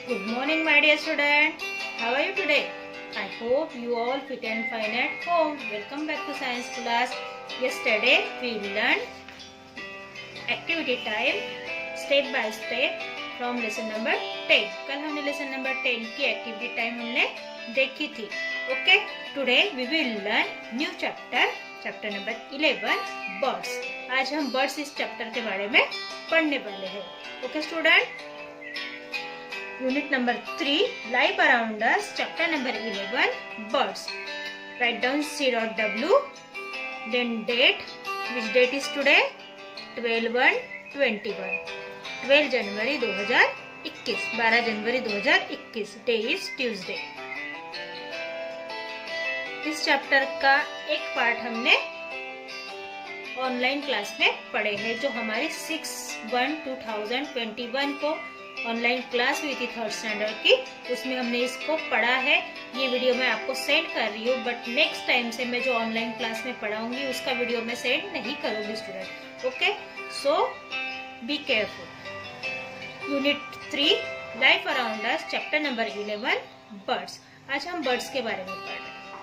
Good morning, my dear student. How are you today? I hope you all fit and fine at home. Welcome back to science class. Yesterday we learned activity time step by step from lesson number 10. कल हमने lesson number 10 की activity time हमने देखी थी. Okay. Today we will learn new chapter. Chapter number 11 birds. आज हम birds इस chapter के बारे में पढ़ने वाले हैं. Okay student, unit number 3 life around us, chapter number 11 birds. Write down C.W, then date. Which date is today? 12/1/21, 12 January 2021, 12 January 2021. Day is Tuesday. इस चैप्टर का एक पार्ट हमने ऑनलाइन क्लास में पढ़े हैं, जो हमारी 6/1/2021 को ऑनलाइन क्लास हुई थी 3rd स्टैंडर्ड की. उसमें हमने इसको पढ़ा है. ये वीडियो मैं आपको सेंड कर रही हूँ, बट नेक्स्ट टाइम से मैं जो ऑनलाइन क्लास में पढ़ाऊंगी उसका वीडियो मैं सेंड नहीं करूंगी student. Okay, so be careful. Unit 3 life around us, chapter number 11 birds. आज हम बर्ड्स के बारे में पढ़ रहे हैं.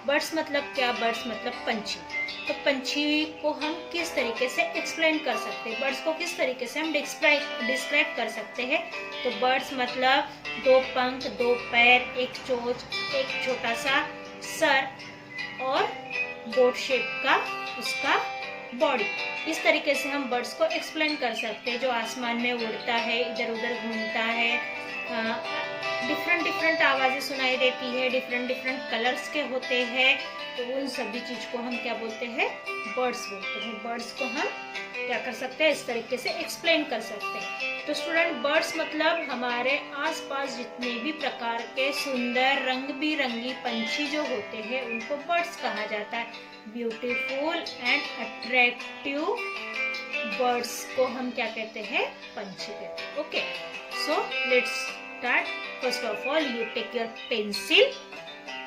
बर्ड्स मतलब क्या? बर्ड्स मतलब पंछी. तो पंछी को हम किस तरीके से एक्सप्लेन कर सकते हैं, बर्ड्स को किस तरीके से हम डिस्क्राइब कर सकते हैं? तो बर्ड्स मतलब 2 पंख, 2 पैर, 1 चोंच, एक छोटा सा सर और बोट शेप का उसका बॉडी. इस तरीके से हम बर्ड्स को एक्सप्लेन कर सकते हैं. जो आसमान में उड़ता है, इधर उधर घूमता है, डिफरेंट आवाजें सुनाई देती है, डिफरेंट कलर्स के होते हैं. तो उन सभी चीज को हम क्या बोलते हैं? बर्ड्स बोलते हैं. बर्ड्स को हम क्या कर सकते हैं? इस तरीके से एक्सप्लेन कर सकते हैं. तो स्टूडेंट, बर्ड्स मतलब हमारे आसपास जितने भी प्रकार के सुंदर रंग बिरंगी पंछी जो होते हैं उनको बर्ड्स कहा जाता है. ब्यूटीफुल एंड अट्रैक्टिव बर्ड्स को हम क्या कहते हैं? पंछी कहते हैं. Okay, so let's start. First of all, you take your pencil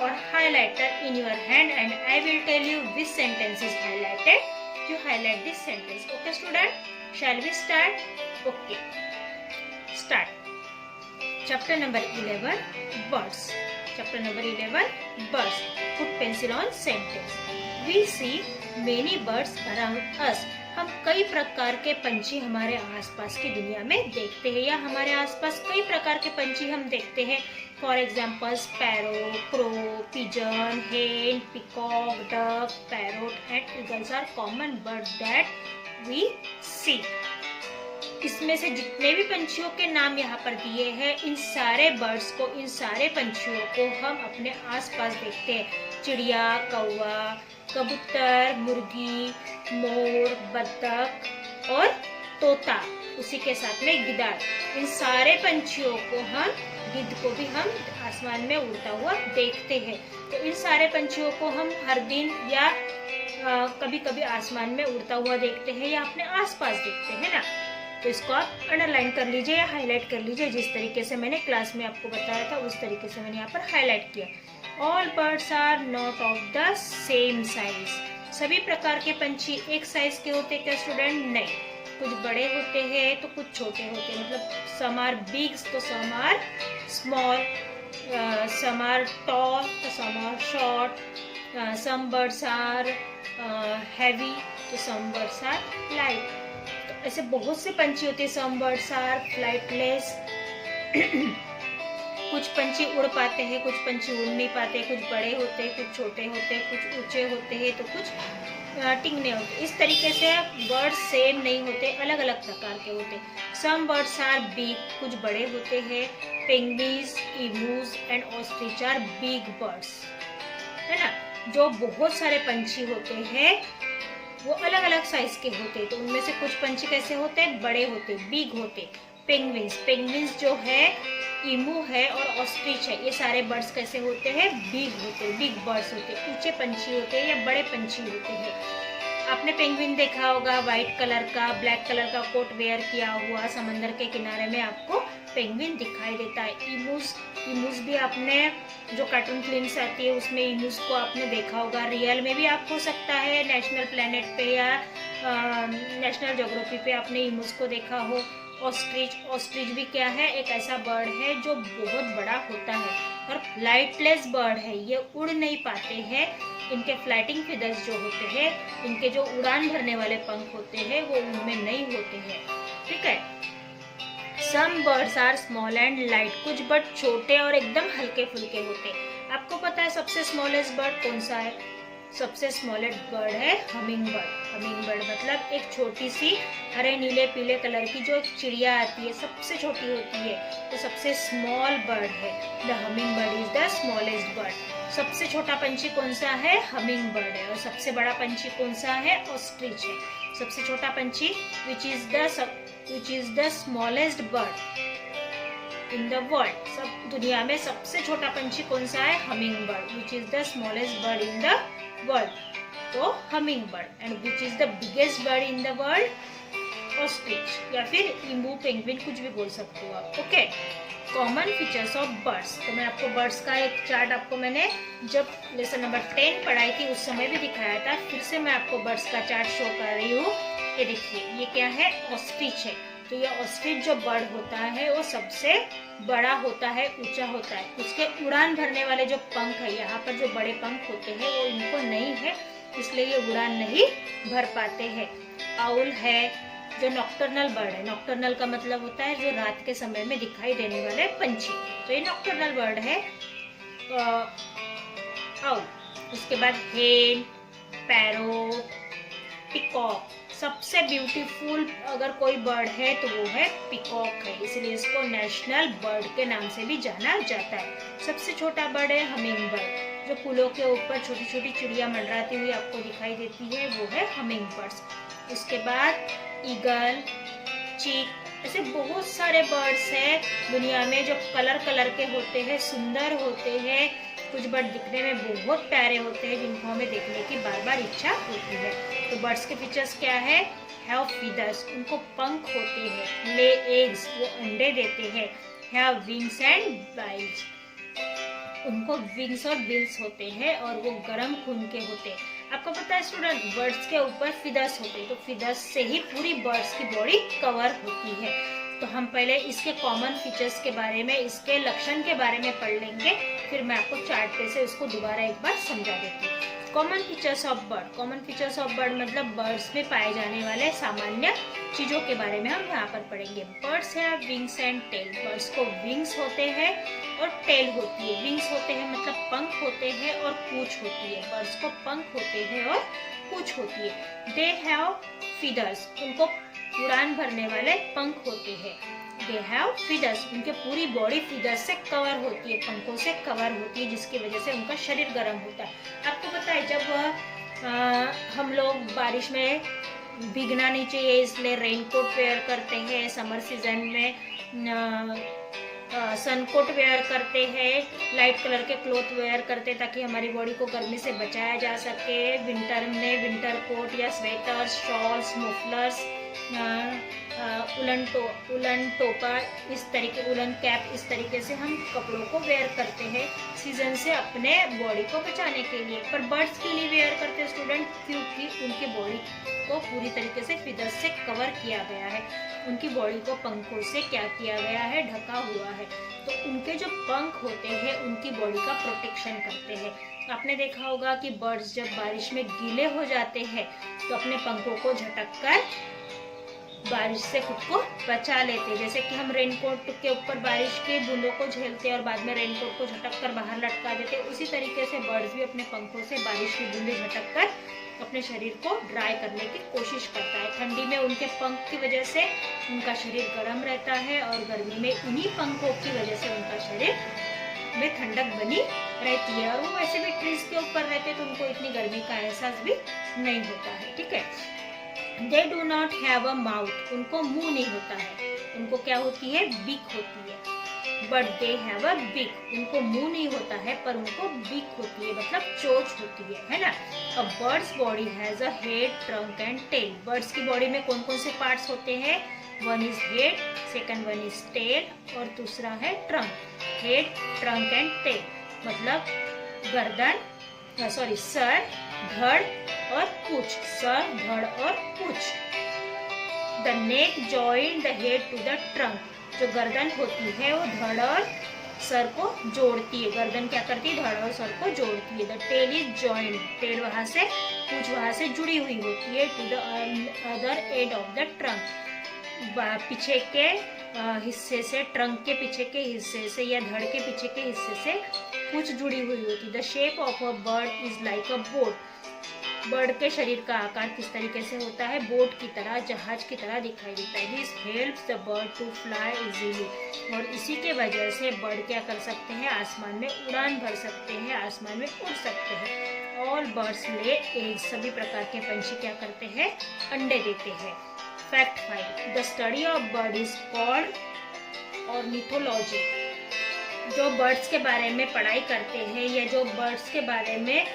or highlighter in your hand and I will tell you which sentence is highlighted. You highlight this sentence. Okay student, shall we start? Okay, start. Chapter number 11 birds. Chapter number 11 birds. Put pencil on sentence. We see many birds around us. हम कई प्रकार के पंछी हमारे आसपास की दुनिया में देखते हैं, या हमारे आसपास कई प्रकार के पंछी हम देखते हैं. For example sparrow, crow, pigeon, hen, peacock, duck, parrot and eagles are common bird that we see. इसमें से जितने भी पंछियों के नाम यहाँ पर दिए हैं, इन सारे बर्ड्स को, इन सारे पंछियों को हम अपने आसपास देखते हैं. चिड़िया, कौवा, कबूतर, मुर्गी, मोर, बतख और तोता, उसी के साथ में गिद्ध. इन सारे पंछियों को हम, गिद्ध को भी हम आसमान में उड़ता हुआ देखते हैं. तो इन सारे पंछियों को हम हर दिन या कभी कभी आसमान में उड़ता हुआ देखते हैं या अपने आसपास देखते हैं ना. तो इसको आप अंडरलाइन कर लीजिए या हाईलाइट कर लीजिए. जिस तरीके से मैंने क्लास में आपको बताया था उस तरीके से मैंने यहाँ पर हाईलाइट किया. All birds are not of the same size. सभी प्रकार के पंछी एक साइज के होते क्या स्टूडेंट? नहीं. कुछ बड़े होते हैं तो कुछ छोटे होते हैं. मतलब some are big तो some are small, some are tall तो some are short, some birds are heavy तो some birds are light. तो ऐसे बहुत से पंछी होते हैं. some birds are flightless. कुछ पंछी उड़ पाते हैं, कुछ पंछी उड़ नहीं पाते. कुछ बड़े होते हैं, कुछ छोटे होते हैं, कुछ ऊंचे होते हैं तो कुछ टिंगने होते. इस तरीके से बर्ड्स सेम नहीं होते, अलग अलग प्रकार के होते. सम बर्ड्स आर बिग, कुछ बड़े होते हैं. Penguins, emus and ostrich are big birds, है ना. जो बहुत सारे पंछी होते हैं वो अलग अलग साइज के होते हैं. तो उनमें से कुछ पंछी कैसे होते हैं? बड़े होते, बिग होते. पेंगुइन्स जो है, इमू है और ऑस्ट्रिच है, ये सारे बर्ड्स कैसे होते हैं? बिग होते, बिग बर्ड्स होते, ऊंचे पंछी होते हैं या बड़े पंछी होते हैं. आपने पेंगुइन देखा होगा, व्हाइट कलर का, ब्लैक कलर का कोट वेयर किया हुआ, समंदर के किनारे में आपको पेंगुइन दिखाई देता है. इमूस भी आपने, जो कार्टून फिल्म्स आती है उसमें इमूस को आपने देखा होगा. रियल में भी आप हो सकता है नेशनल प्लेनेट पे या नेशनल ज्योग्राफी पे आपने इमूस को देखा हो. ऑस्ट्रिच, ऑस्ट्रिच भी क्या है, एक ऐसा बर्ड है जो बहुत बड़ा होता है और फ्लाइटलेस बर्ड है, ये उड़ नहीं पाते हैं। इनके फ्लाइटिंग फीदर्स जो होते हैं, इनके जो उड़ान भरने वाले पंख होते हैं वो उनमें नहीं होते हैं, ठीक है। Some birds are small and light, कुछ बर्ड छोटे और एकदम हल्के फुल्के होते हैं। आपको पता है सबसे स्मॉलेस्ट बर्ड कौन सा है? सबसे स्मॉलेस्ट बर्ड है हमिंग बर्ड। हमिंग बर्ड मतलब एक छोटी सी हरे नीले पीले कलर की जो एक चिड़िया आती है, सबसे छोटी होती है, तो सबसे स्मॉल बर्ड है। The humming bird is the smallest bird. सबसे छोटा पंछी कौन सा है? हमिंग बर्ड है। और सबसे बड़ा पंछी कौन सा है? ऑस्ट्रिच है। सबसे छोटा पंछी which is the smallest bird in the world. सब दुनिया में सबसे छोटा पंछी कौन सा है? Humming bird. Which is the smallest bird in the world, तो humming bird. And which is the biggest bird in the world? Ostrich या फिर इम्बू पेंगुइन, कुछ भी बोल सकते हो आप, okay. Common features of birds, तो मैं आपको बर्ड्स का एक चार्ट आपको मैंने जब लेसन नंबर 10 पढ़ाई थी उस समय भी दिखाया था, फिर से मैं आपको बर्ड्स का चार्ट शो कर रही हूँ। ये देखिए, ये क्या है? ऑस्ट्रिच है। तो ये ऑस्ट्रिच जो बर्ड होता है वो सबसे बड़ा होता है, ऊंचा होता है। उसके उड़ान भरने वाले जो पंख है, यहाँ पर जो बड़े पंख होते हैं वो इनको नहीं है, इसलिए ये उड़ान नहीं भर पाते हैं। आउल है जो नॉक्टर्नल बर्ड है। नॉक्टर्नल का मतलब होता है जो रात के समय में दिखाई देने वाले पंछी, तो ये नॉक्टर्नल बर्ड है आउल। उसके बाद हेन, पैरो, पिकॉक। सबसे ब्यूटीफुल अगर कोई बर्ड है तो वो है पिकॉक है, इसलिए इसको नेशनल बर्ड के नाम से भी जाना जाता है। सबसे छोटा बर्ड है हमिंग बर्ड, जो फूलों के ऊपर छोटी छोटी चिड़िया मंडराती हुई आपको दिखाई देती है, वो है हमिंग बर्ड्स। उसके बाद ईगल, चीक, ऐसे बहुत सारे बर्ड्स हैं दुनिया में जो कलर कलर के होते हैं, सुंदर होते हैं। कुछ बर्ड दिखने में बहुत प्यारे होते हैं जिनको हमें देखने की बार बार इच्छा होती है। तो बर्ड्स के फीचर्स क्या है? हैव फीदर्स, उनको पंख होते हैं। ले एग्स, वो अंडे देते हैं। हैव विंग्स एंड बिल्स, उनको विंग्स और बिल्स होते हैं और वो गर्म खून के होते हैं। आपको पता है स्टूडेंट, बर्ड्स के ऊपर फीदर्स होते हैं, तो फीदर्स से ही पूरी बर्ड्स की बॉडी कवर होती है। तो हम पहले इसके कॉमन फीचर्स के बारे में, इसके लक्षण के बारे में पढ़ लेंगे, फिर मैं आपको चार्ट पे से उसको दोबारा एक बार समझा देती हूँ। Common features of bird. Common features of bird मतलब बर्ड्स में पाए जाने वाले सामान्य चीजों के बारे में हम यहाँ पर पढ़ेंगे। बर्ड्स है विंग्स एंड टेल। बर्ड्स को विंग्स होते हैं और टेल होती है। विंग्स होते हैं मतलब पंख होते हैं और पूंछ होती है। बर्ड्स को पंख होते हैं और पूंछ होती है। दे हैव फीदर्स, उनको उड़ान भरने वाले पंख होते हैं। दे हैव फीदर्स, उनके पूरी बॉडी फीदर्स से कवर होती है, पंखों से कवर होती है, जिसकी वजह से उनका शरीर गर्म होता है। आपको पता है जब हम लोग बारिश में भीगना नहीं चाहिए इसलिए रेनकोट वेयर करते हैं, समर सीजन में सनकोट वेयर करते हैं, लाइट कलर के क्लॉथ वेयर करते हैं ताकि हमारी बॉडी को गर्मी से बचाया जा सके। विंटर में विंटर कोट या स्वेटर्स, शॉल्स, मफलर्स, उलन टोपा, इस तरीके उलन कैप, इस तरीके से हम कपड़ों को वेयर करते हैं सीजन से अपने बॉडी को बचाने के लिए। पर बर्ड्स के लिए वेयर करते हैं स्टूडेंट, क्योंकि उनकी बॉडी को पूरी तरीके से फीदर्स से कवर किया गया है, उनकी बॉडी को पंखों से क्या किया गया है? ढका हुआ है। तो उनके जो पंख होते हैं उनकी बॉडी का प्रोटेक्शन करते हैं। आपने देखा होगा कि बर्ड्स जब बारिश में गीले हो जाते हैं तो अपने पंखों को झटक कर बारिश से खुद को बचा लेते हैं। जैसे कि हम रेनकोट के ऊपर बारिश के बूंदों को झेलते हैं और बाद में रेनकोट को झटक कर बाहर लटका देते हैं, उसी तरीके से बर्ड्स भी अपने पंखों से बारिश की बूंदें झटक कर अपने शरीर को ड्राई करने की कोशिश करता है। ठंडी में उनके पंख की वजह से उनका शरीर गर्म रहता है और गर्मी में इन्हीं पंखों की वजह से उनका शरीर में ठंडक बनी रहती है। और वो वैसे भी ट्रीज के ऊपर रहते तो उनको इतनी गर्मी का एहसास भी नहीं होता है, ठीक है। They do not have a mouth, उनको मुंह नहीं होता है, उनको क्या होती है? बीक होती है। But they have a beak, उनको मुंह नहीं होता है पर उनको बीक होती है, मतलब चोंच होती है ना। A bird's body has a head, trunk and tail. Birds की बॉडी में कौन कौन से पार्ट्स होते हैं? One is head, second one is tail और दूसरा है trunk. Head, trunk and tail मतलब गर्दन, सर, धड़ और पूंछ। सर, धड़ और पूंछ। The neck join the head to the trunk, जो गर्दन होती है वो धड़ और सर को जोड़ती है। गर्दन क्या करती है, धड़ और सर को जोड़ती है। The tail is joined, tail वहाँ से, पूंछ वहाँ से जुड़ी हुई होती है। To the other end of the trunk, पीछे के हिस्से से, ट्रंक के पीछे के हिस्से से या धड़ के पीछे के हिस्से से पूंछ जुड़ी हुई होती है। The shape of a bird is like a boat, bird के शरीर का आकार किस तरीके से होता है, बोट की तरह, जहाज की तरह दिखाई देता है। This helps the bird to fly easily, और इसी के वजह से बर्ड क्या कर सकते हैं, आसमान में उड़ान भर सकते हैं, आसमान में उड़ सकते हैं। ऑल बर्ड्स ले एग्स, सभी प्रकार के पंछी क्या करते हैं, अंडे देते हैं। Fact 5, the study of bird is called ornithology, जो बर्ड्स के बारे में पढ़ाई करते हैं या जो बर्ड्स के बारे में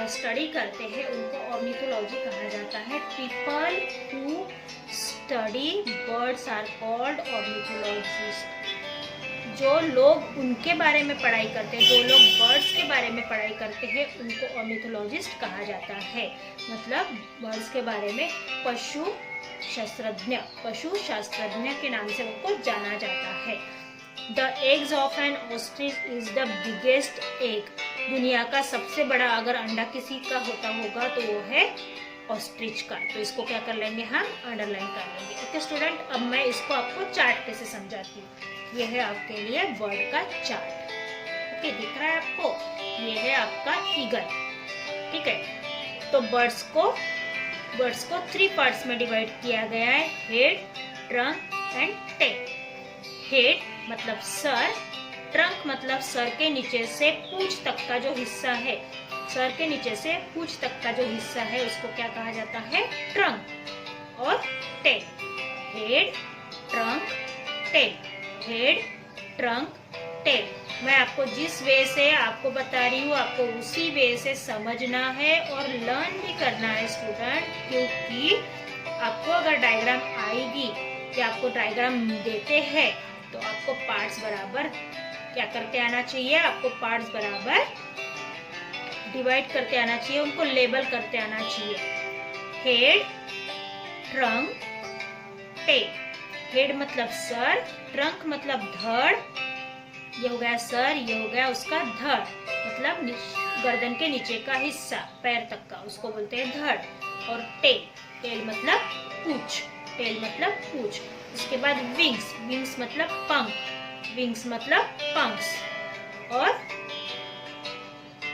स्टडी करते हैं उनको ऑर्निथोलॉजी कहा जाता है। People who study birds are called ornithologist, जो लोग उनके बारे में पढ़ाई करते हैं, जो लोग बर्ड्स के बारे में पढ़ाई करते हैं उनको ऑर्निथोलॉजिस्ट कहा जाता है। मतलब बर्ड्स के बारे में पशु शास्त्रज्ञ के नाम से उनको जाना जाता है। The eggs of N ostrich is the biggest egg, दुनिया का सबसे बड़ा अगर अंडा किसी का होता होगा तो वो है ऑस्ट्रिच का। तो इसको क्या कर लेंगे, हम अंडरलाइन कर लेंगे। ओके स्टूडेंट, अब मैं इसको आपको चार्ट पे से समझाती हूँ। ये है आपके लिए बर्ड का चार्ट। ओके, दिख रहा है आपको, ये है आपका ईगल। ठीक है, तो बर्ड्स को 3 पार्ट्स में डिवाइड किया गया है, head, trunk and tail. Head मतलब सर, ट्रंक मतलब सर के नीचे से पूंछ तक का जो हिस्सा है, सर के नीचे से पूंछ तक का जो हिस्सा है उसको क्या कहा जाता है, ट्रंक। और tail, head, trunk, tail, head, trunk, tail. मैं आपको जिस वे से आपको बता रही हूँ आपको उसी वे से समझना है और लर्न भी करना है स्टूडेंट, क्योंकि आपको अगर डायग्राम आएगी कि आपको डायग्राम देते हैं तो आपको पार्ट्स बराबर क्या करते आना चाहिए, आपको पार्ट्स बराबर डिवाइड करते आना चाहिए, उनको लेबल करते आना चाहिए। Head, trunk, tail. हेड मतलब सर, ट्रंक मतलब धड़, ये हो गया सर, ये हो गया उसका धड़, मतलब गर्दन के नीचे का हिस्सा, पैर तक का, उसको बोलते हैं धड़। और टेल, टेल मतलब पूंछ, टेल मतलब पूंछ। उसके बाद विंग्स, विंग्स मतलब पंख, विंग्स मतलब पंख्स। और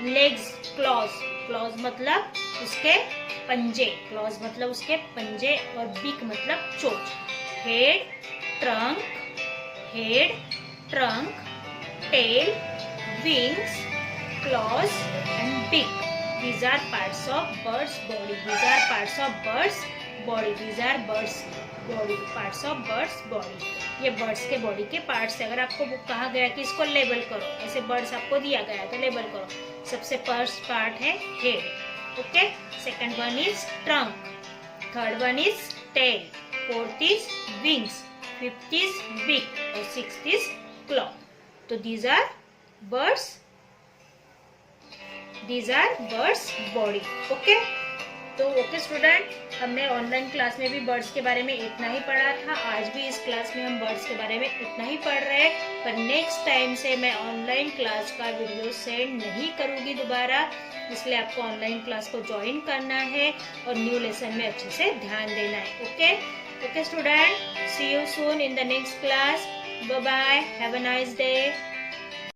लेग्स, क्लॉज, क्लॉज मतलब उसके पंजे, क्लॉज मतलब उसके पंजे। और बीक मतलब चोंच। Head, trunk, head, trunk, tail, wings, claws and beak. These are parts of bird's body. These are parts of bird's body. These are birds body. Parts of bird's body. ये birds के body के parts है। अगर आपको कहा गया कि इसको लेबल करो, ऐसे birds आपको दिया गया तो लेबल करो। सबसे first part है head. Okay. Second one is trunk. Third one is tail. Fourth is wings. Fifth is beak. और sixth is claw. तो these are birds body. Okay, तो ओके स्टूडेंट, हमने ऑनलाइन क्लास में भी birds के बारे में इतना ही पढ़ा था। आज भी इस क्लास में हम बर्ड्स के बारे में इतना ही पढ़ रहे हैं, पर नेक्स्ट टाइम से मैं ऑनलाइन क्लास का वीडियो सेंड नहीं करूँगी दोबारा, इसलिए आपको ऑनलाइन क्लास को ज्वाइन करना है और न्यू लेसन में अच्छे से ध्यान देना है। Okay student, see you soon in the next class. Bye bye. Have a nice day.